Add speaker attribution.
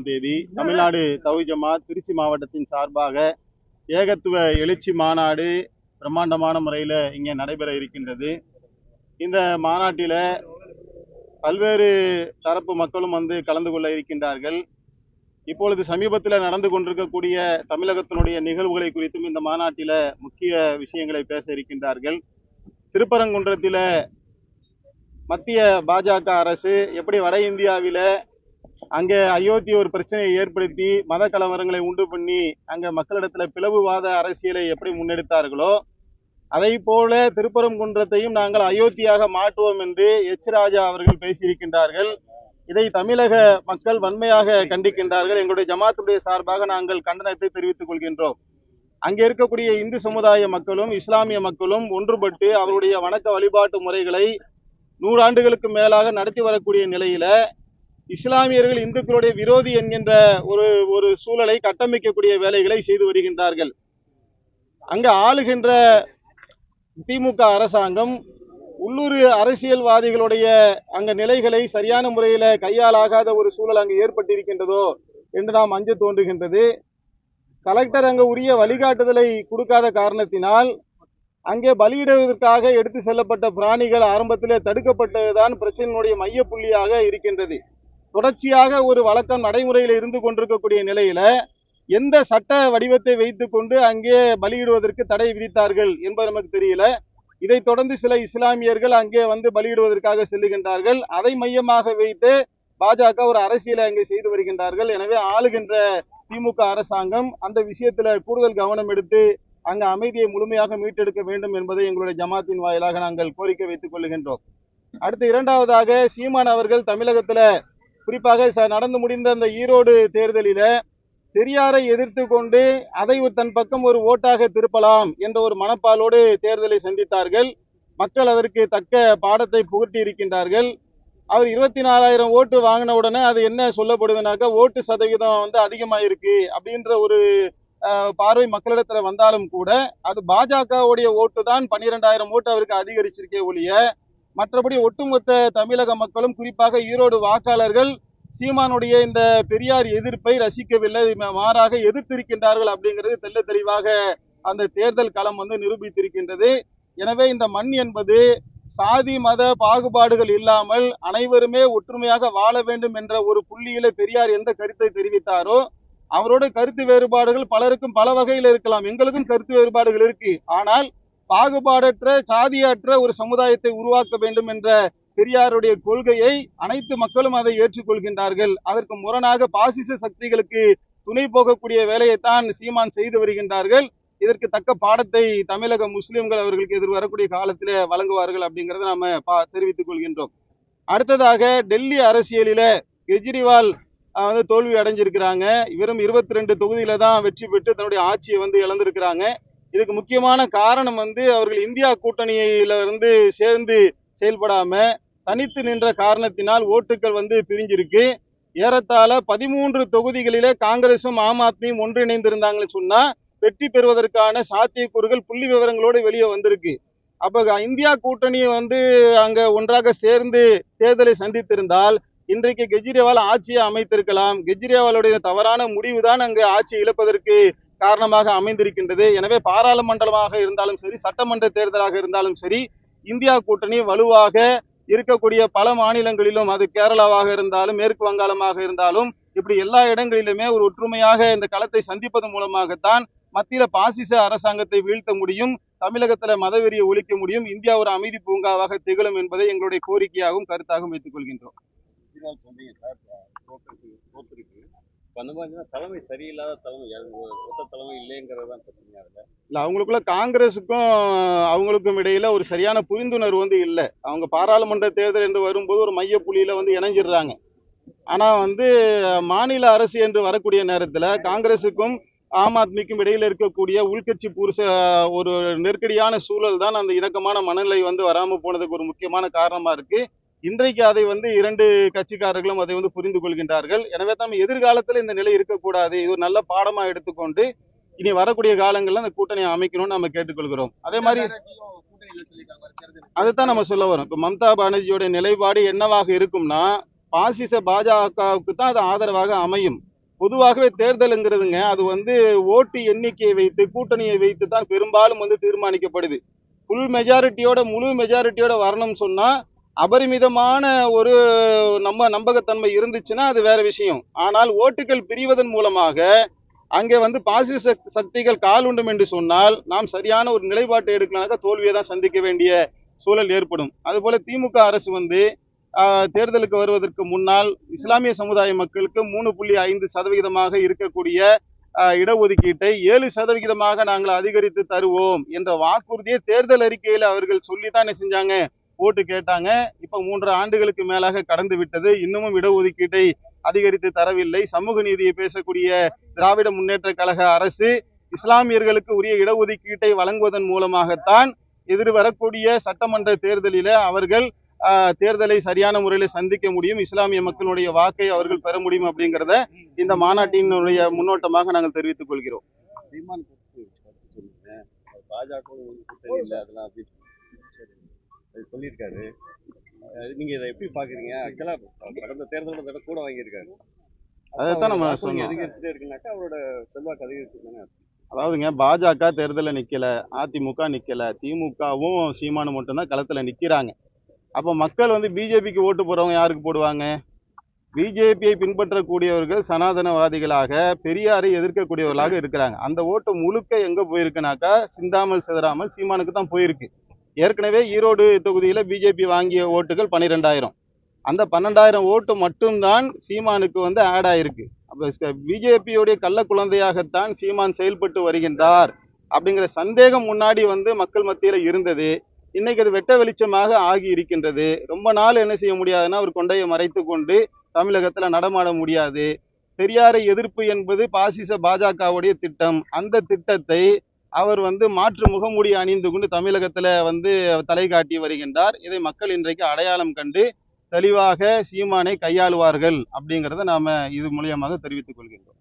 Speaker 1: தேதி தமிழ்நாடு தௌஹீத் ஜமாத் திருச்சி மாவட்டத்தின் சார்பாக ஏகத்துவ எழுச்சி மாநாடு பிரம்மாண்டமான முறையில் இங்கே நடைபெற இருக்கின்றது. இந்த மாநாட்டில் பல்வேறு தரப்பு மக்களும் வந்து கலந்து கொள்ள இருக்கின்றார்கள். இப்பொழுது சமீபத்தில் நடந்து கொண்டிருக்கக்கூடிய தமிழகத்தினுடைய நிகழ்வுகளை குறித்தும் இந்த மாநாட்டில் முக்கிய விஷயங்களை பேச இருக்கின்றார்கள். திருப்பரங்குன்றத்தில் மத்திய பாஜக அரசு எப்படி வட இந்தியாவில் அங்கே அயோத்தி ஒரு பிரச்சனையை ஏற்படுத்தி மத கலவரங்களை உண்டு பண்ணி அங்கே மக்களிடத்துல பிளவுவாத அரசியலை எப்படி முன்னெடுத்தார்களோ அதை போல திருப்பரங்குன்றத்தையும் நாங்கள் அயோத்தியாக மாற்றுவோம் என்று ராஜா அவர்கள் பேசியிருக்கின்றார்கள். இதை தமிழக மக்கள் வன்மையாக கண்டிக்கின்றார்கள். எங்களுடைய ஜமாத்துடைய சார்பாக நாங்கள் கண்டனத்தை தெரிவித்துக் கொள்கின்றோம். அங்கே இருக்கக்கூடிய இந்து சமுதாய மக்களும் இஸ்லாமிய மக்களும் ஒன்றுபட்டு அவருடைய வணக்க வழிபாட்டு முறைகளை 100 ஆண்டுகளுக்கு மேலாக நடத்தி வரக்கூடிய நிலையில இஸ்லாமியர்கள் இந்துக்களுடைய விரோதி என்கின்ற ஒரு சூழலை கட்டமைக்கக்கூடிய வேலைகளை செய்து வருகின்றார்கள். அங்க ஆளுகின்ற திமுக அரசாங்கம் உள்ளூர் அரசியல்வாதிகளுடைய அங்க நிலைகளை சரியான முறையில கையாளாகாத ஒரு சூழல் அங்கு ஏற்பட்டிருக்கின்றதோ என்று நாம் அஞ்ச தோன்றுகின்றது. கலெக்டர் அங்க உரிய வழிகாட்டுதலை கொடுக்காத காரணத்தினால் அங்கே பலியிடுவதற்காக எடுத்து செல்லப்பட்ட பிராணிகள் ஆரம்பத்திலே தடுக்கப்பட்டதுதான் பிரச்சனையினுடைய மைய புள்ளியாக இருக்கின்றது. தொடர்ச்சியாக ஒரு வழக்கம் நடைமுறையில் இருந்து கொண்டிருக்கக்கூடிய நிலையில எந்த சட்ட வடிவத்தை வைத்துக் கொண்டு அங்கே பலியிடுவதற்கு தடை விதித்தார்கள் என்பது நமக்கு தெரியல. இதை தொடர்ந்து சில இஸ்லாமியர்கள் அங்கே வந்து பலியிடுவதற்காக செல்லுகின்றார்கள். அதை மையமாக வைத்து பாஜக ஒரு அரசியலை அங்கே செய்து வருகின்றார்கள். எனவே ஆளுகின்ற திமுக அரசாங்கம் அந்த விஷயத்துல கூடுதல் கவனம் எடுத்து அங்கு அமைதியை முழுமையாக மீட்டெடுக்க வேண்டும் என்பதை எங்களுடைய ஜமாத்தின் வாயிலாக நாங்கள் கோரிக்கை வைத்துக் கொள்ளுகின்றோம். அடுத்து இரண்டாவதாக சீமான் அவர்கள் தமிழகத்துல குறிப்பாக நடந்து முடிந்த அந்த ஈரோடு தேர்தலில பெரியாரை எதிர்த்து கொண்டு அதை தன் பக்கம் ஒரு ஓட்டாக திருப்பலாம் என்ற ஒரு மனப்பாலோடு தேர்தலை சந்தித்தார்கள். மக்கள் அதற்கு தக்க பாடத்தை புகட்டி இருக்கின்றார்கள். அவர் 24,000 ஓட்டு வாங்கின உடனே அது என்ன சொல்லப்படுதுனாக்கா ஓட்டு சதவீதம் வந்து அதிகமாயிருக்கு அப்படின்ற ஒரு பார்வை மக்களிடத்துல வந்தாலும் கூட அது பாஜகவுடைய ஓட்டு தான் 12,000 ஓட்டு அவருக்கு அதிகரிச்சிருக்கே ஒழிய மற்றபடி ஒட்டுமொத்த தமிழக மக்களும் குறிப்பாக ஈரோடு வாக்காளர்கள் சீமானுடைய இந்த பெரியார் எதிர்ப்பை ரசிக்கவில்லை, மாறாக எதிர்த்திருக்கின்றார்கள் அப்படிங்கிறது தெள்ள தெளிவாக அந்த தேர்தல் களம் வந்து நிரூபித்திருக்கின்றது. எனவே இந்த மண் என்பது சாதி மத பாகுபாடுகள் இல்லாமல் அனைவருமே ஒற்றுமையாக வாழ வேண்டும் என்ற ஒரு புள்ளியில பெரியார் எந்த கருத்தை தெரிவித்தாரோ அவரோட கருத்து வேறுபாடுகள் பலருக்கும் பல வகையில் இருக்கலாம். எங்களுக்கும் கருத்து வேறுபாடுகள் இருக்கு. ஆனால் பாகுபாடற்ற சாதியற்ற ஒரு சமுதாயத்தை உருவாக்க வேண்டும் என்ற பெரியாருடைய கொள்கையை அனைத்து மக்களும் அதை ஏற்றுக்கொள்கின்றார்கள். அதற்கு முரணாக பாசிச சக்திகளுக்கு துணை போகக்கூடிய வேலையைத்தான் சீமான் செய்து வருகின்றார்கள். இதற்கு தக்க பாடத்தை தமிழக முஸ்லிம்கள் அவர்களுக்கு எதிர் வரக்கூடிய காலத்திலே வழங்குவார்கள் அப்படிங்கறத நாம தெரிவித்துக் கொள்கின்றோம். அடுத்ததாக டெல்லி அரசியலில கெஜ்ரிவால் வந்து தோல்வி அடைஞ்சிருக்கிறாங்க. வெறும் 22 தொகுதியில தான் வெற்றி பெற்று தன்னுடைய ஆட்சியை வந்து இழந்திருக்கிறாங்க. இதுக்கு முக்கியமான காரணம் வந்து அவர்கள் இந்தியா கூட்டணியில இருந்து சேர்ந்து செயல்படாம தனித்து நின்ற காரணத்தினால் ஓட்டுகள் வந்து பிரிஞ்சிருக்கு. ஏறத்தாழ 13 தொகுதிகளிலே காங்கிரசும் ஆம் ஆத்மியும் ஒன்றிணைந்திருந்தாங்கன்னு சொன்னா வெற்றி பெறுவதற்கான சாத்தியக்கூறுகள் புள்ளி விவரங்களோடு வெளியே வந்திருக்கு. அப்ப இந்தியா கூட்டணியை வந்து அங்க ஒன்றாக சேர்ந்து தேர்தலை சந்தித்திருந்தால் இன்றைக்கு கெஜ்ரிவால் ஆட்சியை அமைத்திருக்கலாம். கெஜ்ரிவாலுடைய தவறான முடிவுதான் அங்கு ஆட்சி இழப்பதற்கு காரணமாக அமைந்திருக்கின்றது. எனவே பாராளுமன்றமாக இருந்தாலும் சரி சட்டமன்ற தேர்தலாக இருந்தாலும் சரி இந்தியா கூட்டணி வலுவாக இருக்கக்கூடிய பல மாநிலங்களிலும் அது கேரளாவாக இருந்தாலும் மேற்கு வங்காளமாக இருந்தாலும் இப்படி எல்லா இடங்களிலுமே ஒரு ஒற்றுமையாக இந்த களத்தை சந்திப்பது மூலமாகத்தான் மத்தியில பாசிச அரசாங்கத்தை வீழ்த்த முடியும், தமிழகத்துல மதவெறியை ஒழிக்க முடியும், இந்தியா ஒரு அமைதி பூங்காவாக திகழும் என்பதை எங்களுடைய கோரிக்கையாகவும் கருத்தாகவும் வைத்துக் கொள்கின்றோம்.
Speaker 2: தலைமை சரியில்லாத தலைமை ஒத்த தலைமை இல்லைங்கிறதான் பிரச்சனையா
Speaker 1: இல்ல அவங்களுக்குள்ள காங்கிரஸுக்கும் அவங்களுக்கும் இடையில ஒரு சரியான புரிந்துணர்வு வந்து இல்லை. அவங்க பாராளுமன்ற தேர்தல் என்று வரும்போது ஒரு மைய புள்ளியில வந்து இணைஞ்சிடுறாங்க. ஆனா வந்து மாநில அரசு என்று வரக்கூடிய நேரத்துல காங்கிரஸுக்கும் ஆம் ஆத்மிக்கும் இடையில இருக்கக்கூடிய உள்கட்சி ஒரு நெருக்கடியான சூழல் தான் அந்த இணக்கமான மனநிலை வந்து வராம போனதுக்கு ஒரு முக்கியமான காரணமா இருக்கு. இன்றைக்கு அதை வந்து 2 கட்சிக்காரர்களும் அதை வந்து புரிந்து கொள்கின்றார்கள். எனவே தான் எதிர்காலத்தில் இந்த நிலை இருக்கக்கூடாது, இது ஒரு நல்ல பாடமா எடுத்துக்கொண்டு இனி வரக்கூடிய காலங்கள்ல அந்த கூட்டணியை அமைக்கணும்னு நம்ம கேட்டுக்கொள்கிறோம். அதே மாதிரி அதைத்தான் நம்ம சொல்ல வரோம். இப்ப மம்தா பானர்ஜியோட நிலைப்பாடு என்னவாக இருக்கும்னா பாசிச பாஜகவுக்கு தான் அது ஆதரவாக அமையும். பொதுவாகவே தேர்தலுங்கிறதுங்க அது வந்து ஓட்டு எண்ணிக்கையை வைத்து கூட்டணியை வைத்து தான் பெரும்பாலும் வந்து தீர்மானிக்கப்படுது. முழு மெஜாரிட்டியோட வரணும்னு சொன்னா அபரிமிதமான ஒரு நம்பகத்தன்மை இருந்துச்சுன்னா அது வேற விஷயம். ஆனால் ஓட்டுகள் பிரிவதன் மூலமாக அங்கே வந்து பாசிச சக்திகள் கால் உண்டும் என்று சொன்னால் நாம் சரியான ஒரு நிலைப்பாட்டை எடுக்கலனாக்கா தோல்வியை தான் சந்திக்க வேண்டிய சூழல் ஏற்படும். அதுபோல திமுக அரசு வந்து தேர்தலுக்கு வருவதற்கு முன்னால் இஸ்லாமிய சமுதாய மக்களுக்கு 3.5% இருக்கக்கூடிய இடஒதுக்கீட்டை 7% நாங்கள் அதிகரித்து தருவோம் என்ற வாக்குறுதியை தேர்தல் அறிக்கையில் அவர்கள் சொல்லித்தான் என்ன செஞ்சாங்க, ஓட்டு கேட்டாங்க. இப்ப 3 ஆண்டுகளுக்கு மேலாக கடந்து விட்டது, இன்னமும் இடஒதுக்கீட்டை அதிகரித்து தரவில்லை. சமூக நீதியை பேசக்கூடிய திராவிட முன்னேற்ற கழக அரசு இஸ்லாமியர்களுக்கு உரிய இடஒதுக்கீட்டை வழங்குவதன் மூலமாகத்தான் எதிர்வரக்கூடிய சட்டமன்ற தேர்தலில அவர்கள் தேர்தலை சரியான முறையில் சந்திக்க முடியும், இஸ்லாமிய மக்களுடைய வாக்கை அவர்கள் பெற முடியும் அப்படிங்கிறத இந்த மாநாட்டினுடைய முன்னோட்டமாக நாங்கள் தெரிவித்துக் கொள்கிறோம்.
Speaker 2: சீமான் கருத்து சொல்லுங்க, பாஜக கூட்டணி இல்லை அதெல்லாம் அப்படின்னு சொல்லியிருக்காரு. நீங்க இதை எப்படி பாக்குறீங்க? ஆக்சுவலா கடந்த தேர்தலோட கூட வாங்கியிருக்காரு,
Speaker 1: அதைத்தான் நம்ம
Speaker 2: சொன்னோம்.
Speaker 1: சொன்னோம்.
Speaker 2: அதிகரிச்சுட்டே இருக்குனாக்கா அவரோட செல்வாக்கு அதிகரிச்சு.
Speaker 1: அதாவதுங்க, பாஜக தேர்தலில் நிக்கல, அதிமுக நிக்கல, திமுகவும் சீமானு மட்டும்தான் களத்துல நிக்கிறாங்க. அப்ப மக்கள் வந்து பிஜேபிக்கு ஓட்டு போறவங்க யாருக்கு போடுவாங்க? பிஜேபியை பின்பற்றக்கூடியவர்கள் சனாதனவாதிகளாக பெரியாரை எதிர்க்கக்கூடியவர்களாக இருக்கிறாங்க. அந்த ஓட்டு முழுக்க எங்க போயிருக்குனாக்கா சிந்தாமல் சிதறாமல் சீமானுக்கு தான் போயிருக்கு. ஏற்கனவே ஈரோடு தொகுதியில பிஜேபி வாங்கிய ஓட்டுகள் 12,000. அந்த 12,000 ஓட்டு மட்டும்தான் சீமானுக்கு வந்து ஆட் ஆயிருக்கு. அப்ப பிஜேபியுடைய கள்ள குழந்தையாகத்தான் சீமான் செயல்பட்டு வருகின்றார் அப்படிங்கிற சந்தேகம் முன்னாடி வந்து மக்கள் மத்தியில இருந்தது. இன்னைக்கு அது வெட்ட வெளிச்சமாக ஆகி இருக்கின்றது. ரொம்ப நாள் என்ன செய்ய முடியாதுன்னா ஒரு கொண்டையை மறைத்து கொண்டு தமிழகத்துல நடமாட முடியாது. பெரியாரை எதிர்ப்பு என்பது பாசிச பாஜகவுடைய திட்டம். அந்த திட்டத்தை அவர் வந்து மாற்று முகமூடி அணிந்து கொண்டு தமிழகத்துல வந்து தலை காட்டி வருகின்றார். இதை மக்கள் இன்றைக்கு அடையாளம் கண்டு தெளிவாக சீமானை கையாளுவார்கள் அப்படிங்கிறத நாம இது மூலியமாக தெரிவித்துக் கொள்கின்றோம்.